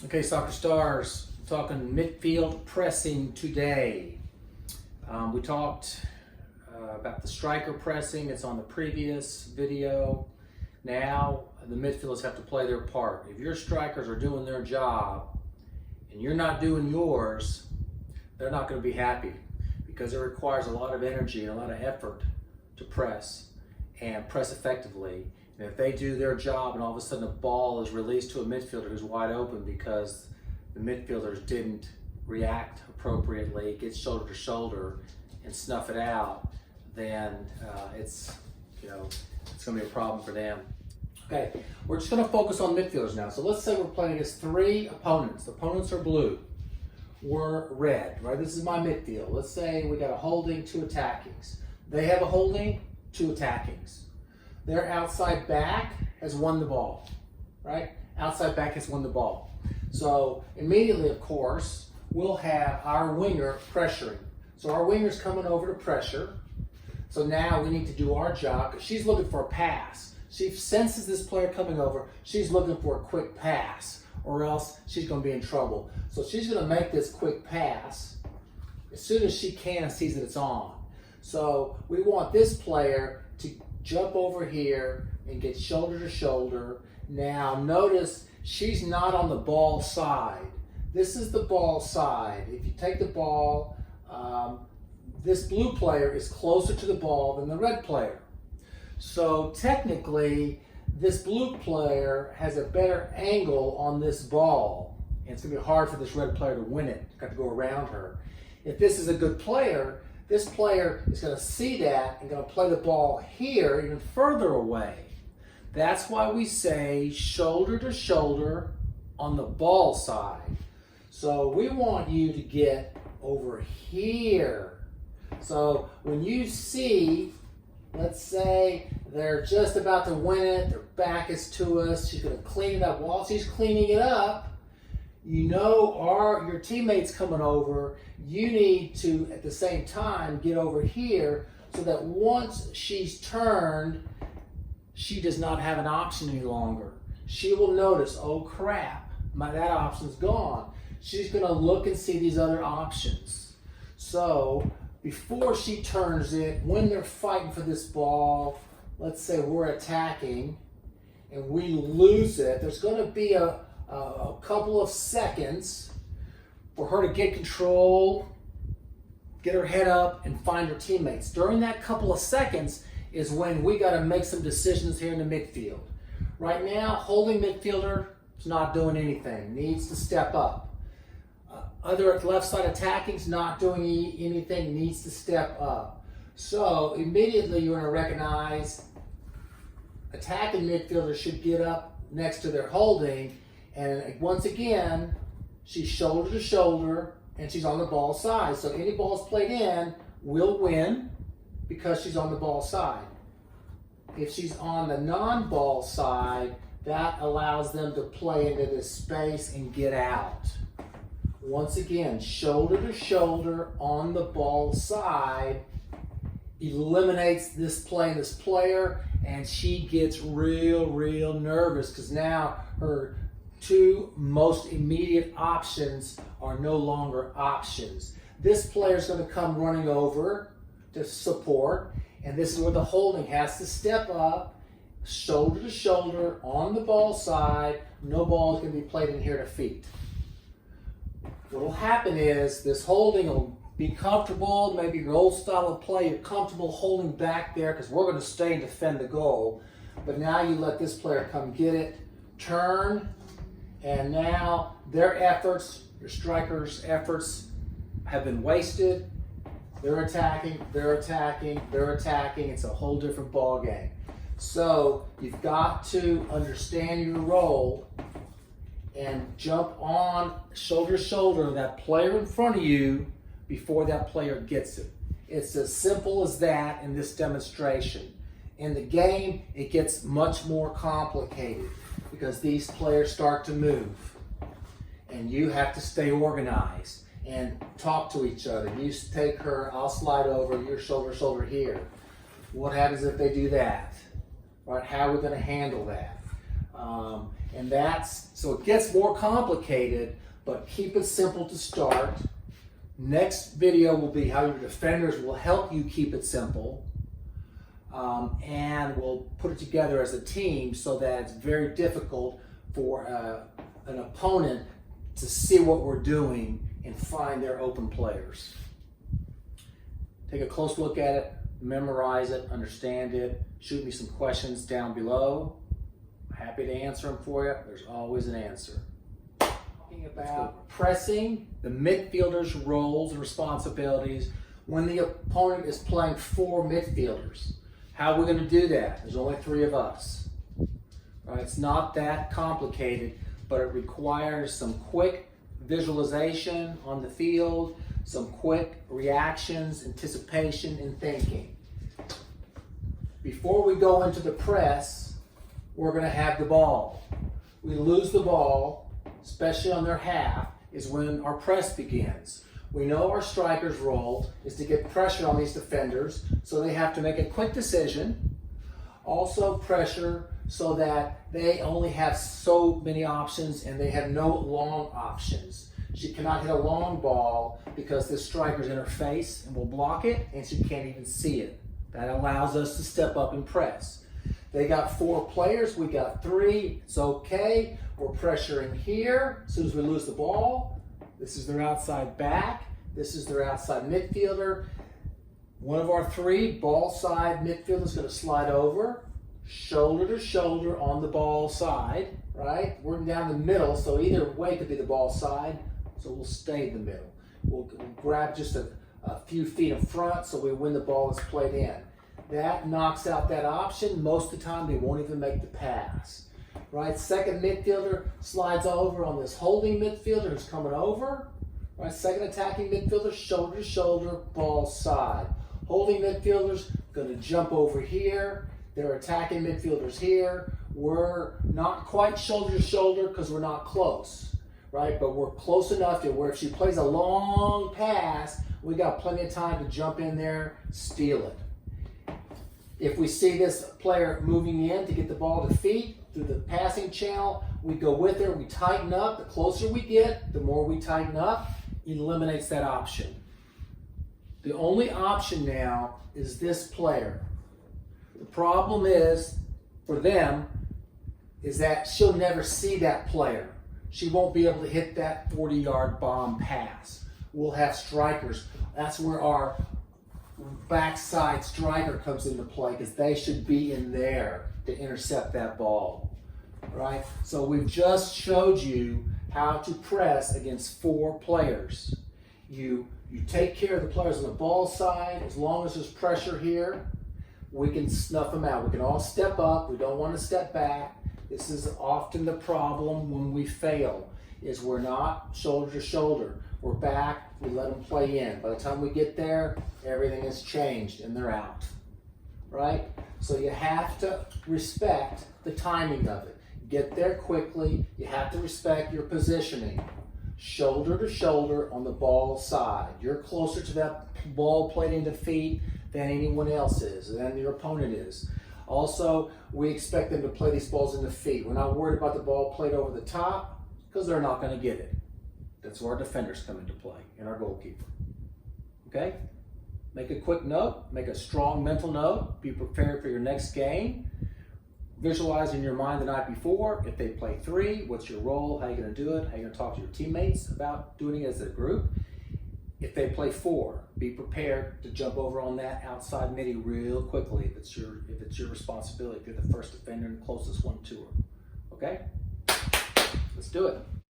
Okay, soccer stars, talking midfield pressing today. We talked about the striker pressing. It's on the previous video. Now the midfielders have to play their part. If your strikers are doing their job and you're not doing yours, they're not going to be happy, because it requires a lot of energy and a lot of effort to press and press effectively. And if they do their job and all of a sudden a ball is released to a midfielder who's wide open because the midfielders didn't react appropriately, get shoulder to shoulder and snuff it out, then it's going to be a problem for them. Okay, we're just going to focus on midfielders now. So let's say we're playing against three opponents. The opponents are blue. We're red, right? This is my midfield. Let's say we got a holding, two attackings. They have a holding, two attackings. Their outside back has won the ball, right? Outside back has won the ball. So immediately, of course, we'll have our winger pressuring. So our winger's coming over to pressure. So now we need to do our job, because she's looking for a pass. She senses this player coming over. She's looking for a quick pass, or else she's going to be in trouble. So she's going to make this quick pass as soon as she can and sees that it's on. So we want this player to jump over here and get shoulder to shoulder. Now notice she's not on the ball side. This is the ball side. If you take the ball, this blue player is closer to the ball than the red player. So technically, this blue player has a better angle on this ball, and it's going to be hard for this red player to win it. You've got to go around her. If this is a good player, this player is going to see that and going to play the ball here, even further away. That's why we say shoulder to shoulder on the ball side. So we want you to get over here. So when you see, let's say they're just about to win it, their back is to us, she's going to clean it up. While she's cleaning it up, you know your teammate's coming over. You need to, at the same time, get over here so that once she's turned, she does not have an option any longer. She will notice, oh crap, that option's gone. She's going to look and see these other options. So before she turns it, when they're fighting for this ball, let's say we're attacking and we lose it, there's going to be a couple of seconds for her to get control, get her head up, and find her teammates. During that couple of seconds is when we got to make some decisions here in the midfield. Right now, holding midfielder is not doing anything, needs to step up. Other left side attacking is not doing anything, needs to step up. So immediately you're going to recognize attacking midfielders should get up next to their holding. And once again, she's shoulder to shoulder and she's on the ball side. So any balls played in will win because she's on the ball side. If she's on the non-ball side, that allows them to play into this space and get out. Once again, shoulder to shoulder on the ball side eliminates this player, and she gets real nervous because now her two most immediate options are no longer options. This player is going to come running over to support, and this is where the holding has to step up, shoulder to shoulder on the ball side. No ball is going to be played in here to feet. What will happen is this holding will be comfortable, maybe your old style of play, you're comfortable holding back there because we're going to stay and defend the goal. But now you let this player come get it, turn, and now their efforts, your strikers' efforts have been wasted. They're attacking, it's a whole different ball game. So you've got to understand your role and jump on shoulder to shoulder that player in front of you before that player gets it. It's as simple as that in this demonstration. In the game, it gets much more complicated because these players start to move and you have to stay organized and talk to each other. You take her, I'll slide over, your shoulder to shoulder here. What happens if they do that? Right? How are we going to handle that? And so it gets more complicated, but keep it simple to start. Next video will be how your defenders will help you keep it simple. And we'll put it together as a team so that it's very difficult for an opponent to see what we're doing and find their open players. Take a close look at it, memorize it, understand it, shoot me some questions down below. I'm happy to answer them for you. There's always an answer. Talking about pressing, the midfielders' roles and responsibilities when the opponent is playing 4 midfielders. How are we going to do that? There's only 3 of us. Right? It's not that complicated, but it requires some quick visualization on the field, some quick reactions, anticipation, and thinking. Before we go into the press, we're going to have the ball. We lose the ball, especially on their half, is when our press begins. We know our striker's role is to get pressure on these defenders, so they have to make a quick decision. Also pressure so that they only have so many options and they have no long options. She cannot hit a long ball because the striker's in her face and will block it, and she can't even see it. That allows us to step up and press. They got 4 players, we got 3. It's okay. We're pressuring here. As soon as we lose the ball, this is their outside back. This is their outside midfielder. One of our 3 ball side midfielders is going to slide over, shoulder to shoulder on the ball side, right? We're down the middle, so either way could be the ball side, so we'll stay in the middle. We'll grab just a few feet in front so we win the ball that's played in. That knocks out that option. Most of the time, they won't even make the pass. Right, second midfielder slides over on this holding midfielder who's coming over. Right, second attacking midfielder, shoulder to shoulder, ball side. Holding midfielders going to jump over here. They're attacking midfielders here. We're not quite shoulder to shoulder because we're not close, right? But we're close enough to where if she plays a long pass, we got plenty of time to jump in there, steal it. If we see this player moving in to get the ball to feet through the passing channel, we go with her, we tighten up. The closer we get, the more we tighten up. It eliminates that option. The only option now is this player. The problem is, for them, is that she'll never see that player. She won't be able to hit that 40-yard bomb pass. We'll have strikers. That's where our backside striker comes into play, because they should be in there to intercept that ball, right? So we've just showed you how to press against 4 players. You take care of the players on the ball side. As long as there's pressure here, we can snuff them out. We can all step up. We don't want to step back. This is often the problem when we fail, is we're not shoulder to shoulder. We're back, we let them play in. By the time we get there, everything has changed and they're out, right? So you have to respect the timing of it. Get there quickly. You have to respect your positioning. Shoulder to shoulder on the ball side. You're closer to that ball played into feet than anyone else is, than your opponent is. Also, we expect them to play these balls into feet. We're not worried about the ball played over the top because they're not going to get it. That's where our defenders come into play and our goalkeeper. Okay? Make a quick note. Make a strong mental note. Be prepared for your next game. Visualize in your mind the night before. If they play 3, what's your role? How are you going to do it? How are you going to talk to your teammates about doing it as a group? If they play 4, be prepared to jump over on that outside midi real quickly if it's your responsibility, if you're the first defender and closest one to her. Okay? Let's do it.